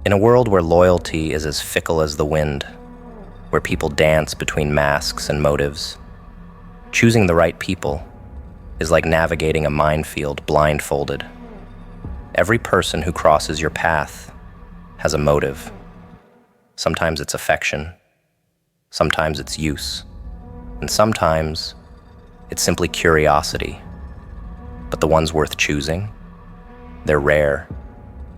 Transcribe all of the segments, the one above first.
In a world where loyalty is as fickle as the wind, where people dance between masks and motives, choosing the right people is like navigating a minefield blindfolded. Every person who crosses your path has a motive. Sometimes it's affection, sometimes it's use, and sometimes it's simply curiosity. But the ones worth choosing, they're rare.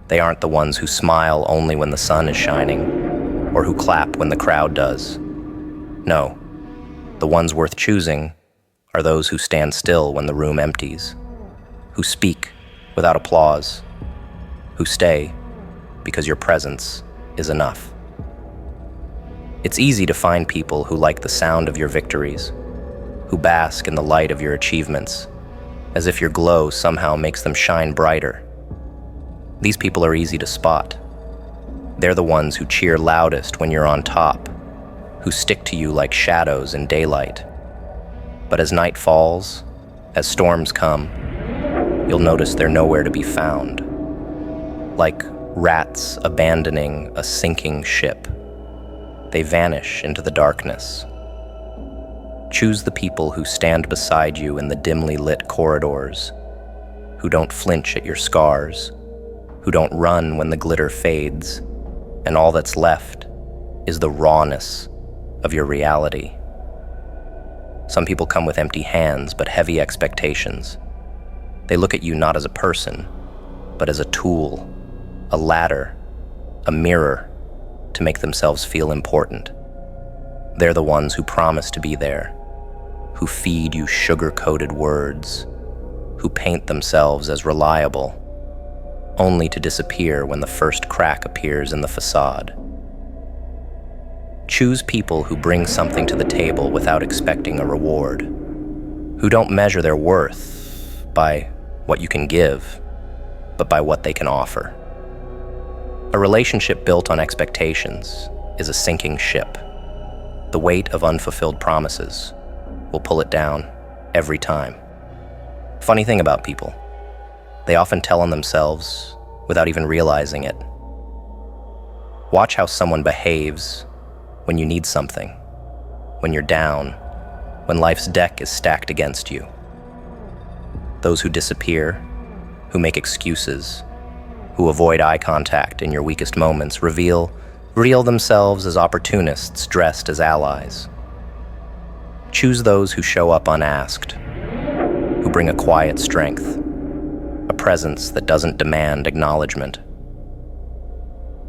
They aren't the ones who smile only when the sun is shining, or who clap when the crowd does. No, the ones worth choosing are those who stand still when the room empties, who speak without applause, who stay because your presence is enough. It's easy to find people who like the sound of your victories, who bask in the light of your achievements, as if your glow somehow makes them shine brighter. These people are easy to spot. They're the ones who cheer loudest when you're on top, who stick to you like shadows in daylight. But as night falls, as storms come, you'll notice they're nowhere to be found. Like rats abandoning a sinking ship, they vanish into the darkness. Choose the people who stand beside you in the dimly lit corridors, who don't flinch at your scars, who don't run when the glitter fades, and all that's left is the rawness of your reality. Some people come with empty hands but heavy expectations. They look at you not as a person, but as a tool, a ladder, a mirror to make themselves feel important. They're the ones who promise to be there, who feed you sugar-coated words, who paint themselves as reliable, only to disappear when the first crack appears in the facade. Choose people who bring something to the table without expecting a reward, who don't measure their worth by what you can give, but by what they can offer. A relationship built on expectations is a sinking ship. The weight of unfulfilled promises will pull it down every time. Funny thing about people, they often tell on themselves without even realizing it. Watch how someone behaves when you need something, when you're down, when life's deck is stacked against you. Those who disappear, who make excuses, who avoid eye contact in your weakest moments, reveal themselves as opportunists dressed as allies. Choose those who show up unasked, who bring a quiet strength, a presence that doesn't demand acknowledgement.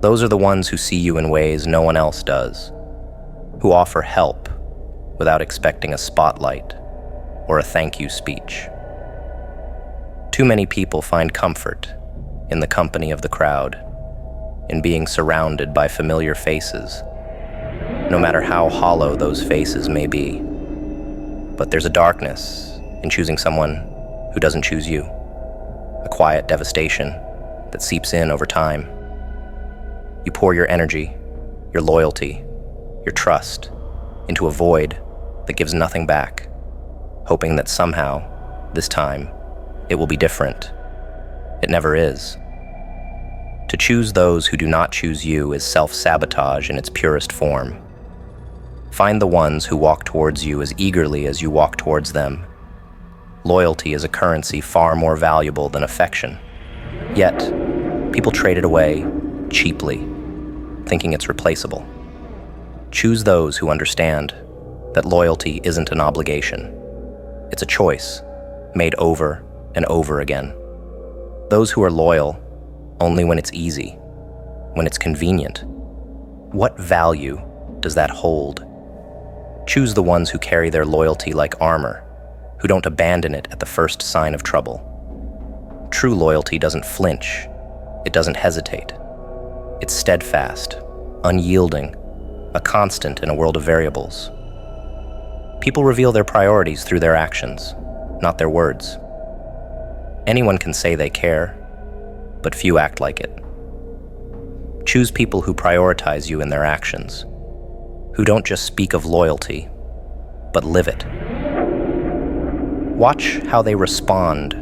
Those are the ones who see you in ways no one else does, who offer help without expecting a spotlight or a thank you speech. Too many people find comfort in the company of the crowd, in being surrounded by familiar faces, no matter how hollow those faces may be. But there's a darkness in choosing someone who doesn't choose you, a quiet devastation that seeps in over time. You pour your energy, your loyalty, your trust into a void that gives nothing back, hoping that somehow, this time, it will be different. It never is. To choose those who do not choose you is self-sabotage in its purest form. Find the ones who walk towards you as eagerly as you walk towards them. Loyalty is a currency far more valuable than affection. Yet, people trade it away cheaply, thinking it's replaceable. Choose those who understand that loyalty isn't an obligation. It's a choice, made over and over again. Those who are loyal only when it's easy, when it's convenient. What value does that hold? Choose the ones who carry their loyalty like armor, who don't abandon it at the first sign of trouble. True loyalty doesn't flinch. It doesn't hesitate. It's steadfast, unyielding, a constant in a world of variables. People reveal their priorities through their actions, not their words. Anyone can say they care, but few act like it. Choose people who prioritize you in their actions, who don't just speak of loyalty, but live it. Watch how they respond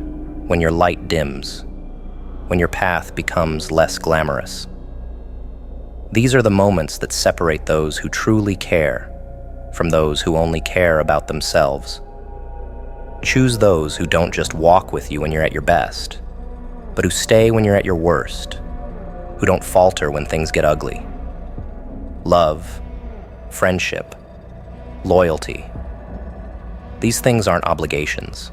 when your light dims, when your path becomes less glamorous. These are the moments that separate those who truly care from those who only care about themselves. Choose those who don't just walk with you when you're at your best, but who stay when you're at your worst, who don't falter when things get ugly. Love, friendship, loyalty. These things aren't obligations.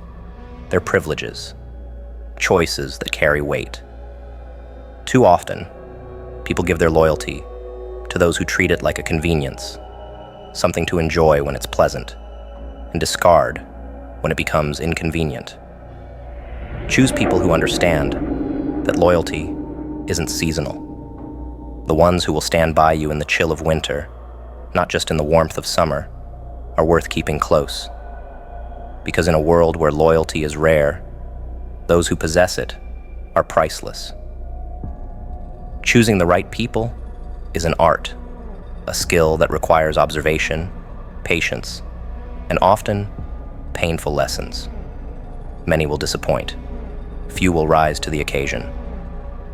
They're privileges, choices that carry weight. Too often, people give their loyalty to those who treat it like a convenience, something to enjoy when it's pleasant, and discard when it becomes inconvenient. Choose people who understand that loyalty isn't seasonal. The ones who will stand by you in the chill of winter, not just in the warmth of summer, are worth keeping close. Because in a world where loyalty is rare, those who possess it are priceless. Choosing the right people is an art, a skill that requires observation, patience, and often painful lessons. Many will disappoint. Few will rise to the occasion.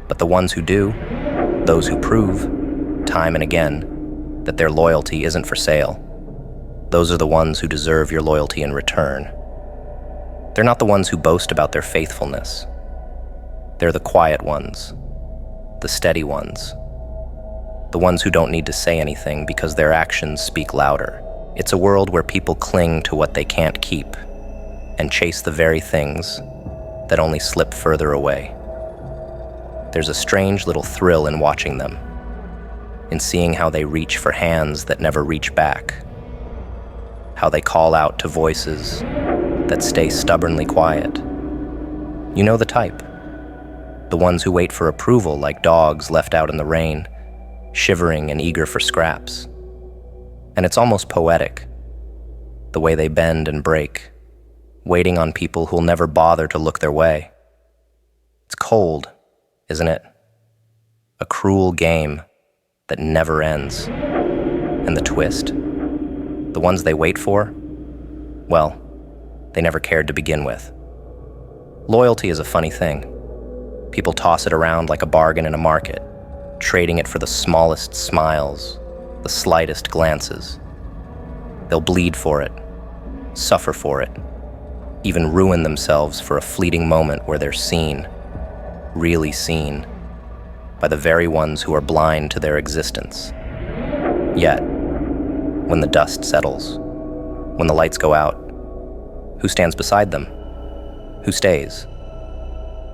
But the ones who do, those who prove, time and again, that their loyalty isn't for sale, those are the ones who deserve your loyalty in return. They're not the ones who boast about their faithfulness. They're the quiet ones, the steady ones, the ones who don't need to say anything because their actions speak louder. It's a world where people cling to what they can't keep and chase the very things that only slip further away. There's a strange little thrill in watching them, in seeing how they reach for hands that never reach back, how they call out to voices that stay stubbornly quiet. You know the type. The ones who wait for approval like dogs left out in the rain, shivering and eager for scraps. And it's almost poetic, the way they bend and break, waiting on people who'll never bother to look their way. It's cold, isn't it? A cruel game that never ends. And the twist? The ones they wait for? Well, they never cared to begin with. Loyalty is a funny thing. People toss it around like a bargain in a market, trading it for the smallest smiles, the slightest glances. They'll bleed for it, suffer for it, even ruin themselves for a fleeting moment where they're seen, really seen, by the very ones who are blind to their existence. Yet, when the dust settles, when the lights go out, who stands beside them? Who stays?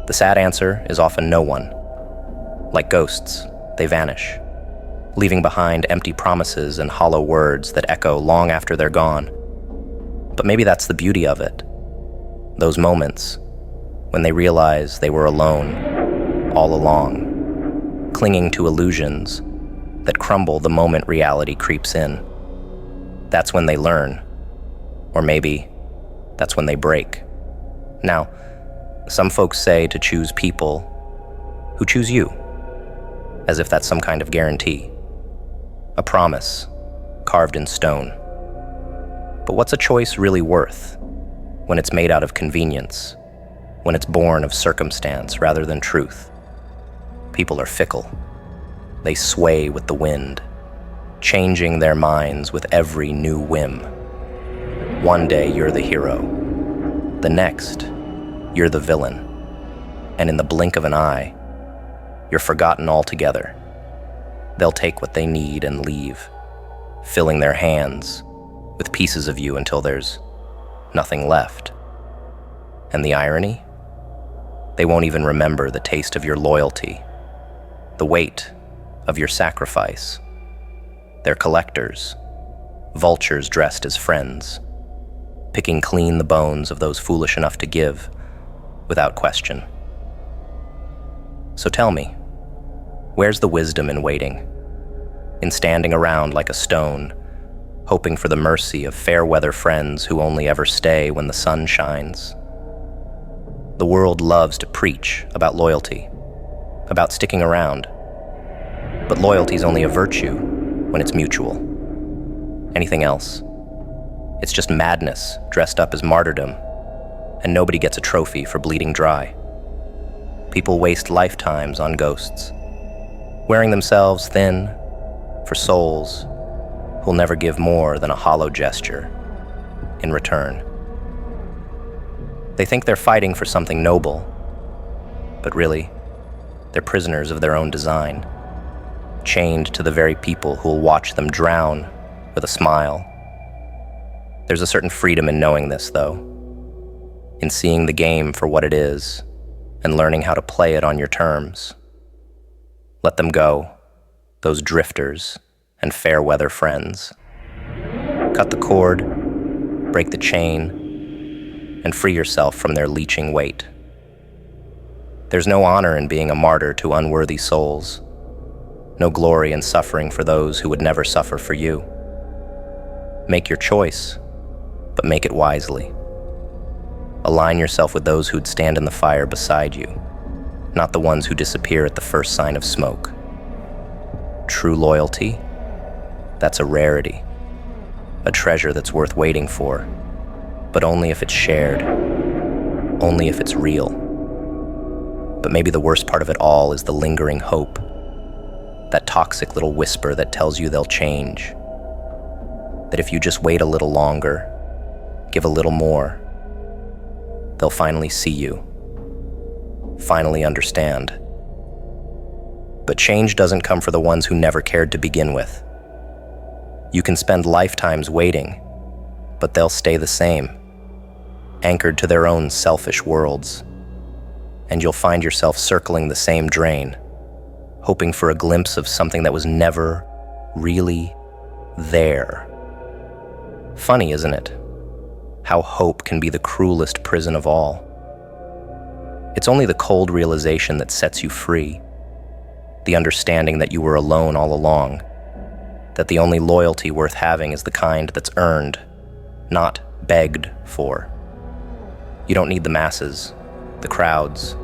The sad answer is often no one. Like ghosts, they vanish, leaving behind empty promises and hollow words that echo long after they're gone. But maybe that's the beauty of it. Those moments when they realize they were alone all along, clinging to illusions that crumble the moment reality creeps in. That's when they learn, or maybe that's when they break. Now, some folks say to choose people who choose you, as if that's some kind of guarantee, a promise carved in stone. But what's a choice really worth when it's made out of convenience, when it's born of circumstance rather than truth? People are fickle. They sway with the wind, changing their minds with every new whim. One day you're the hero. The next, you're the villain. And in the blink of an eye, you're forgotten altogether. They'll take what they need and leave, filling their hands with pieces of you until there's nothing left. And the irony? They won't even remember the taste of your loyalty, the weight of your sacrifice. They're collectors, vultures dressed as friends, picking clean the bones of those foolish enough to give without question. So tell me, where's the wisdom in waiting, in standing around like a stone, hoping for the mercy of fair-weather friends who only ever stay when the sun shines? The world loves to preach about loyalty, about sticking around. But loyalty's only a virtue when it's mutual. Anything else? It's just madness dressed up as martyrdom, and nobody gets a trophy for bleeding dry. People waste lifetimes on ghosts, wearing themselves thin for souls who'll never give more than a hollow gesture in return. They think they're fighting for something noble, but really, they're prisoners of their own design, chained to the very people who'll watch them drown with a smile. There's a certain freedom in knowing this, though, in seeing the game for what it is and learning how to play it on your terms. Let them go, those drifters and fair weather friends. Cut the cord, break the chain, and free yourself from their leeching weight. There's no honor in being a martyr to unworthy souls, no glory in suffering for those who would never suffer for you. Make your choice, but make it wisely. Align yourself with those who'd stand in the fire beside you, not the ones who disappear at the first sign of smoke. True loyalty, that's a rarity, a treasure that's worth waiting for, but only if it's shared, only if it's real. But maybe the worst part of it all is the lingering hope, that toxic little whisper that tells you they'll change, that if you just wait a little longer, give a little more, they'll finally see you, finally understand. But change doesn't come for the ones who never cared to begin with. You can spend lifetimes waiting, but they'll stay the same, anchored to their own selfish worlds. And you'll find yourself circling the same drain, hoping for a glimpse of something that was never really there. Funny, isn't it? How hope can be the cruelest prison of all. It's only the cold realization that sets you free, the understanding that you were alone all along, that the only loyalty worth having is the kind that's earned, not begged for. You don't need the masses, the crowds,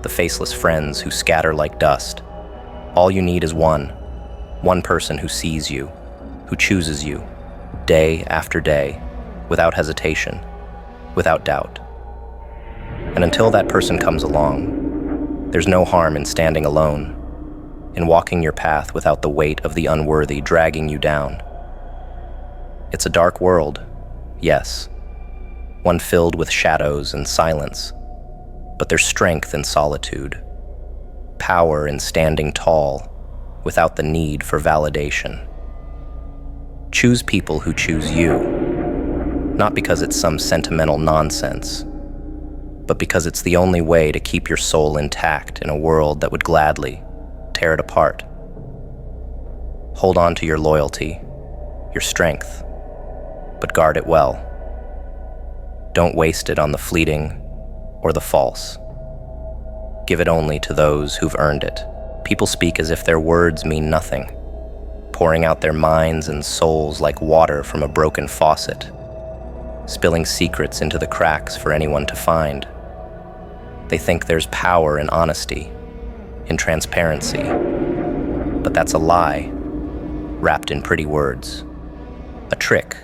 the faceless friends who scatter like dust. All you need is one person who sees you, who chooses you, day after day, without hesitation, without doubt. And until that person comes along, there's no harm in standing alone, in walking your path without the weight of the unworthy dragging you down. It's a dark world, yes, one filled with shadows and silence, but there's strength in solitude, power in standing tall without the need for validation. Choose people who choose you, not because it's some sentimental nonsense, but because it's the only way to keep your soul intact in a world that would gladly tear it apart. Hold on to your loyalty, your strength, but guard it well. Don't waste it on the fleeting or the false. Give it only to those who've earned it. People speak as if their words mean nothing, pouring out their minds and souls like water from a broken faucet, spilling secrets into the cracks for anyone to find. They think there's power in honesty, in transparency, but that's a lie, wrapped in pretty words, a trick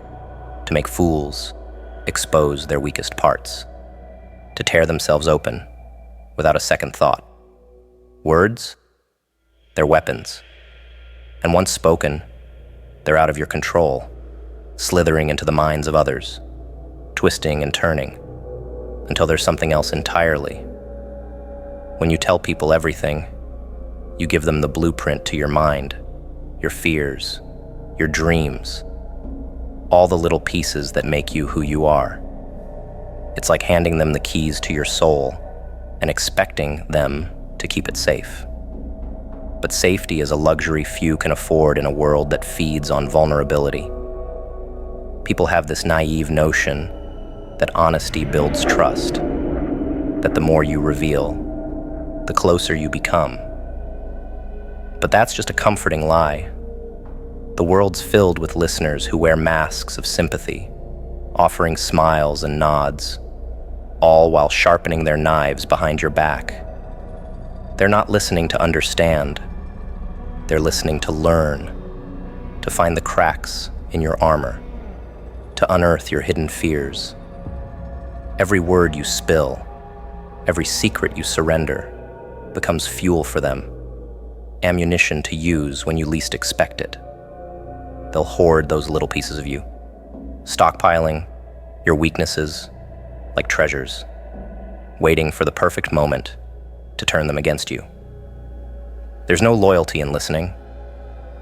to make fools expose their weakest parts, to tear themselves open without a second thought. Words, they're weapons, and once spoken, they're out of your control, slithering into the minds of others, twisting and turning, until there's something else entirely. When you tell people everything, you give them the blueprint to your mind, your fears, your dreams, all the little pieces that make you who you are. It's like handing them the keys to your soul and expecting them to keep it safe. But safety is a luxury few can afford in a world that feeds on vulnerability. People have this naive notion that honesty builds trust, that the more you reveal, the closer you become. But that's just a comforting lie. The world's filled with listeners who wear masks of sympathy, offering smiles and nods, all while sharpening their knives behind your back. They're not listening to understand. They're listening to learn, to find the cracks in your armor, to unearth your hidden fears. Every word you spill, every secret you surrender, becomes fuel for them, ammunition to use when you least expect it. they'll hoard those little pieces of you, stockpiling your weaknesses like treasures, waiting for the perfect moment to turn them against you. There's no loyalty in listening,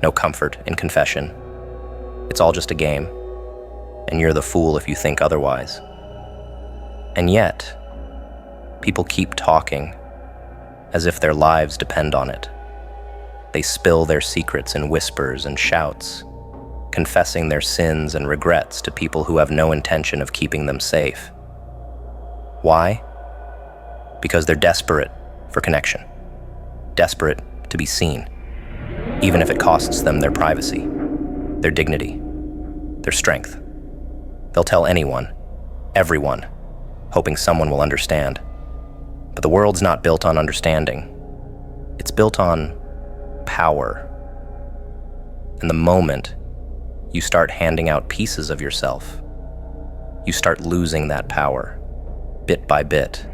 no comfort in confession. It's all just a game, and you're the fool if you think otherwise. And yet, people keep talking as if their lives depend on it. They spill their secrets in whispers and shouts, confessing their sins and regrets to people who have no intention of keeping them safe. Why? Because they're desperate for connection, desperate to be seen, even if it costs them their privacy, their dignity, their strength. They'll tell anyone, everyone, hoping someone will understand. But the world's not built on understanding. It's built on power. And the moment you start handing out pieces of yourself, you start losing that power, bit by bit,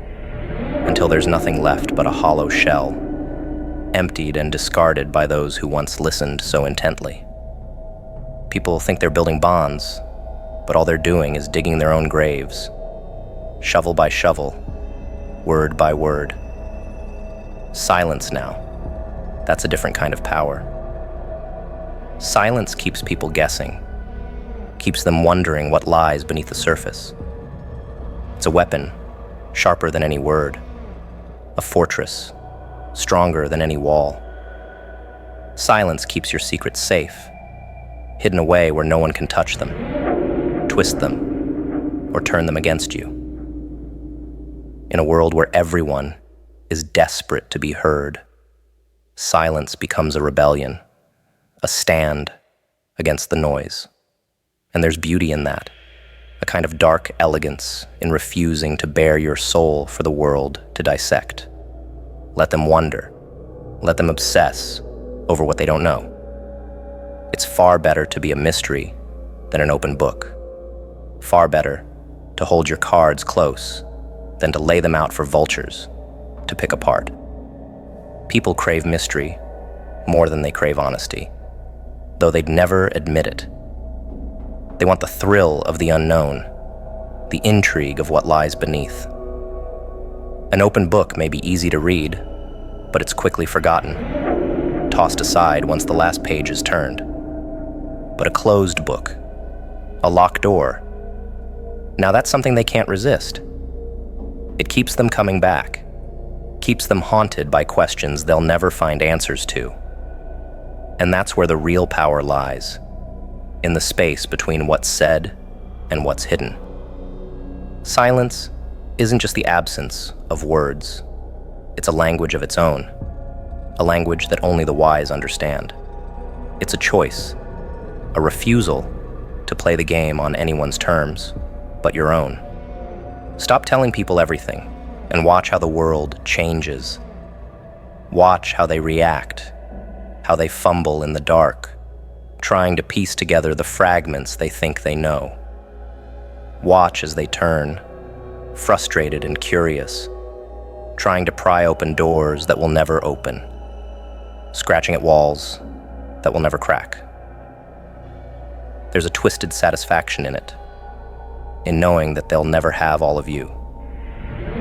until there's nothing left but a hollow shell, emptied and discarded by those who once listened so intently. People think they're building bonds, but all they're doing is digging their own graves, shovel by shovel, word by word. Silence now. That's a different kind of power. Silence keeps people guessing, keeps them wondering what lies beneath the surface. It's a weapon, sharper than any word, a fortress, stronger than any wall. Silence keeps your secrets safe, hidden away where no one can touch them, twist them, or turn them against you. In a world where everyone is desperate to be heard, silence becomes a rebellion, a stand against the noise. And there's beauty in that, a kind of dark elegance in refusing to bare your soul for the world to dissect. Let them wonder, let them obsess over what they don't know. It's far better to be a mystery than an open book. Far better to hold your cards close than to lay them out for vultures to pick apart. People crave mystery more than they crave honesty, though they'd never admit it. They want the thrill of the unknown, the intrigue of what lies beneath. An open book may be easy to read, but it's quickly forgotten, tossed aside once the last page is turned. But a closed book, a locked door, now that's something they can't resist. It keeps them coming back, keeps them haunted by questions they'll never find answers to. And that's where the real power lies, in the space between what's said and what's hidden. Silence isn't just the absence of words. It's a language of its own, a language that only the wise understand. It's a choice, a refusal to play the game on anyone's terms, but your own. Stop telling people everything and watch how the world changes. Watch how they react, how they fumble in the dark, trying to piece together the fragments they think they know. Watch as they turn, frustrated and curious, trying to pry open doors that will never open, scratching at walls that will never crack. There's a twisted satisfaction in it, in knowing that they'll never have all of you,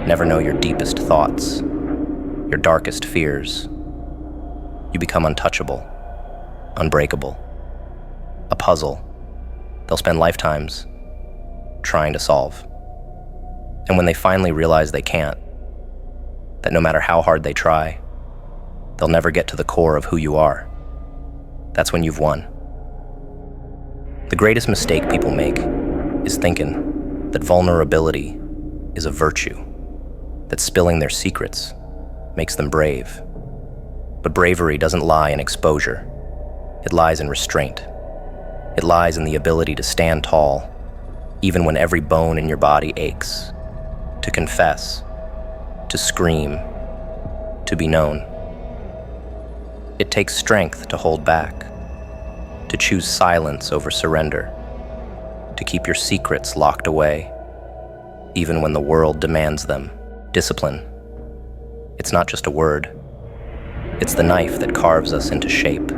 never know your deepest thoughts, your darkest fears. You become untouchable, unbreakable, a puzzle they'll spend lifetimes trying to solve. And when they finally realize they can't, that no matter how hard they try, they'll never get to the core of who you are, that's when you've won. The greatest mistake people make is thinking that vulnerability is a virtue, that spilling their secrets makes them brave. But bravery doesn't lie in exposure. It lies in restraint. It lies in the ability to stand tall, even when every bone in your body aches, to confess, to scream, to be known. It takes strength to hold back, to choose silence over surrender, to keep your secrets locked away, even when the world demands them. Discipline. It's not just a word. It's the knife that carves us into shape.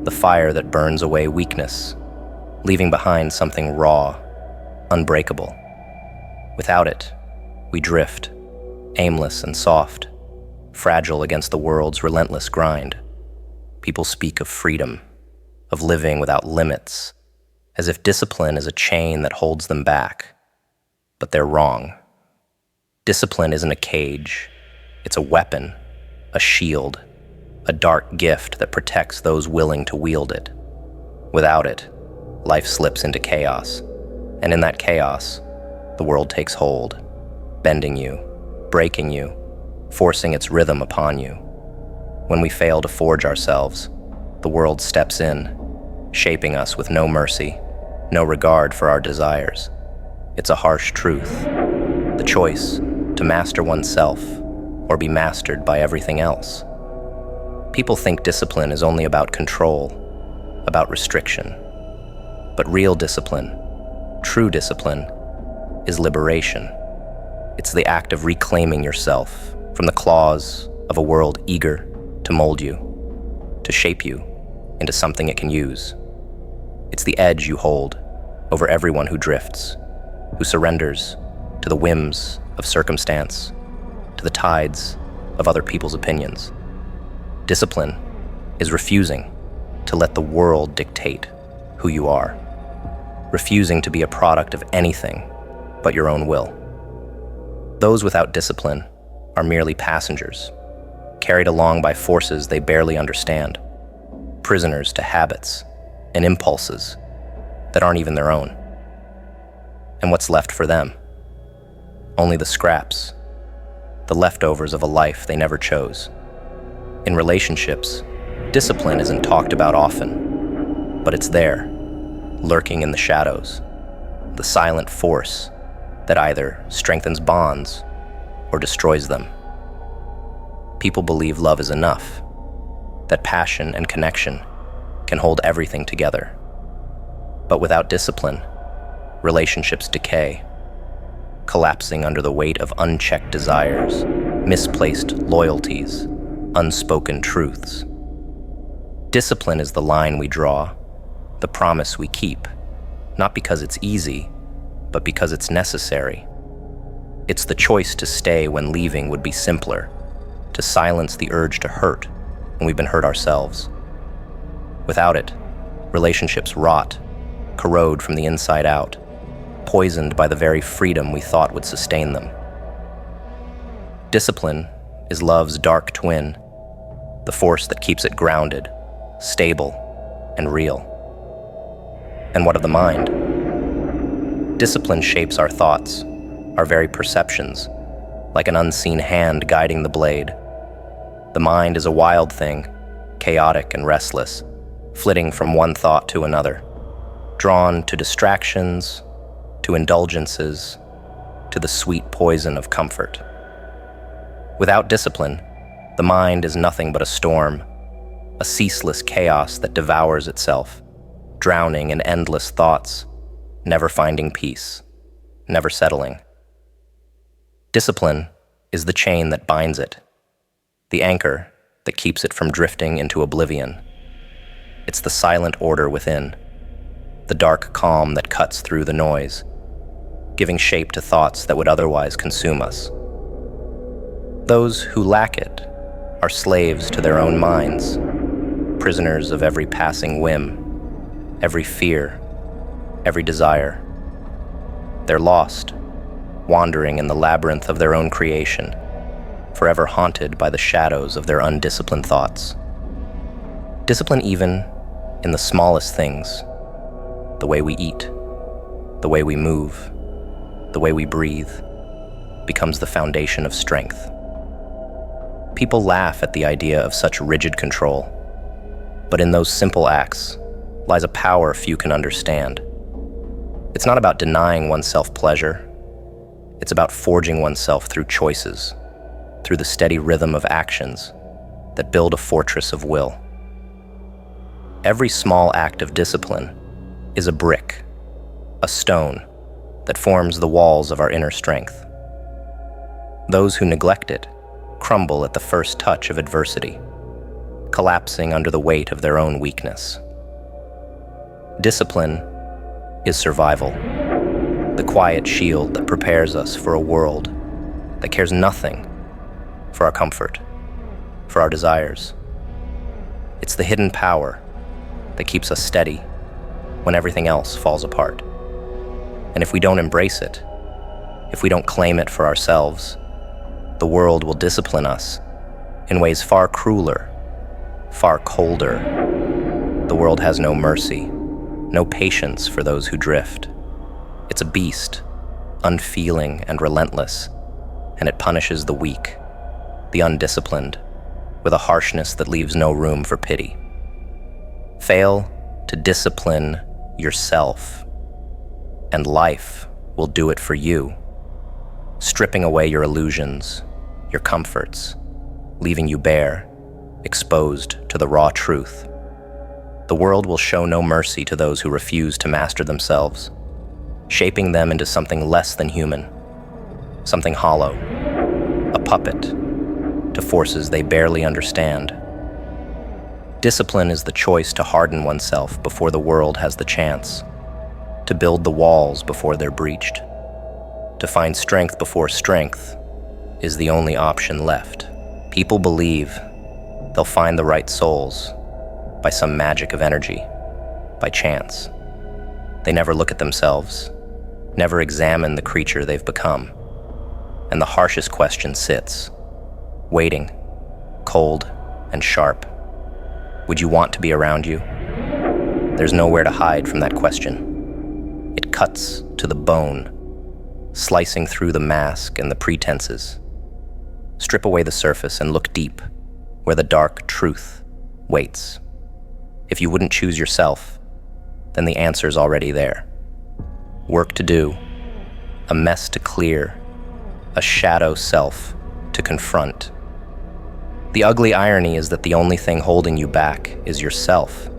the fire that burns away weakness, leaving behind something raw, unbreakable. Without it, we drift, aimless and soft, fragile against the world's relentless grind. People speak of freedom, of living without limits, as if discipline is a chain that holds them back. But they're wrong. Discipline isn't a cage. It's a weapon, a shield, a dark gift that protects those willing to wield it. Without it, life slips into chaos, and in that chaos, the world takes hold, bending you, breaking you, forcing its rhythm upon you. When we fail to forge ourselves, the world steps in, shaping us with no mercy, no regard for our desires. It's a harsh truth, the choice to master oneself or be mastered by everything else. People think discipline is only about control, about restriction. But real discipline, true discipline, is liberation. It's the act of reclaiming yourself from the claws of a world eager to mold you, to shape you into something it can use. It's the edge you hold over everyone who drifts, who surrenders to the whims of circumstance, to the tides of other people's opinions. Discipline is refusing to let the world dictate who you are, refusing to be a product of anything but your own will. Those without discipline are merely passengers, carried along by forces they barely understand, prisoners to habits and impulses that aren't even their own. And what's left for them? Only the scraps, the leftovers of a life they never chose. In relationships, discipline isn't talked about often, but it's there, lurking in the shadows, the silent force that either strengthens bonds or destroys them. People believe love is enough, that passion and connection can hold everything together. But without discipline, relationships decay, collapsing under the weight of unchecked desires, misplaced loyalties, unspoken truths. Discipline is the line we draw, the promise we keep, not because it's easy, but because it's necessary. It's the choice to stay when leaving would be simpler, to silence the urge to hurt when we've been hurt ourselves. Without it, relationships rot, corrode from the inside out, poisoned by the very freedom we thought would sustain them. Discipline is love's dark twin, the force that keeps it grounded, stable, and real. And what of the mind? Discipline shapes our thoughts, our very perceptions, like an unseen hand guiding the blade. The mind is a wild thing, chaotic and restless, flitting from one thought to another, drawn to distractions, to indulgences, to the sweet poison of comfort. Without discipline, the mind is nothing but a storm, a ceaseless chaos that devours itself, drowning in endless thoughts, never finding peace, never settling. Discipline is the chain that binds it, the anchor that keeps it from drifting into oblivion. It's the silent order within, the dark calm that cuts through the noise, giving shape to thoughts that would otherwise consume us. Those who lack it are slaves to their own minds, prisoners of every passing whim, every fear, every desire. They're lost, wandering in the labyrinth of their own creation, forever haunted by the shadows of their undisciplined thoughts. Discipline even in the smallest things, the way we eat, the way we move, the way we breathe, becomes the foundation of strength. People laugh at the idea of such rigid control, but in those simple acts lies a power few can understand. It's not about denying oneself pleasure. It's about forging oneself through choices, through the steady rhythm of actions that build a fortress of will. Every small act of discipline is a brick, a stone that forms the walls of our inner strength. Those who neglect it crumble at the first touch of adversity. collapsing under the weight of their own weakness. Discipline is survival, the quiet shield that prepares us for a world that cares nothing for our comfort, for our desires. It's the hidden power that keeps us steady when everything else falls apart. And if we don't embrace it, if we don't claim it for ourselves, the world will discipline us in ways far crueler, far colder. The world has no mercy, no patience for those who drift. It's a beast, unfeeling and relentless, and it punishes the weak, the undisciplined, with a harshness that leaves no room for pity. Fail to discipline yourself, and life will do it for you, stripping away your illusions, your comforts, leaving you bare, exposed to the raw truth. The world will show no mercy to those who refuse to master themselves, shaping them into something less than human, something hollow, a puppet to forces they barely understand. Discipline is the choice to harden oneself before the world has the chance, to build the walls before they're breached. To find strength before strength is the only option left. People believe they'll find the right souls by some magic of energy, by chance. They never look at themselves, never examine the creature they've become. And the harshest question sits, waiting, cold and sharp. Would you want to be around you? There's nowhere to hide from that question. It cuts to the bone, slicing through the mask and the pretenses. Strip away the surface and look deep, where the dark truth waits. If you wouldn't choose yourself, then the answer's already there. Work to do, a mess to clear, a shadow self to confront. The ugly irony is that the only thing holding you back is yourself.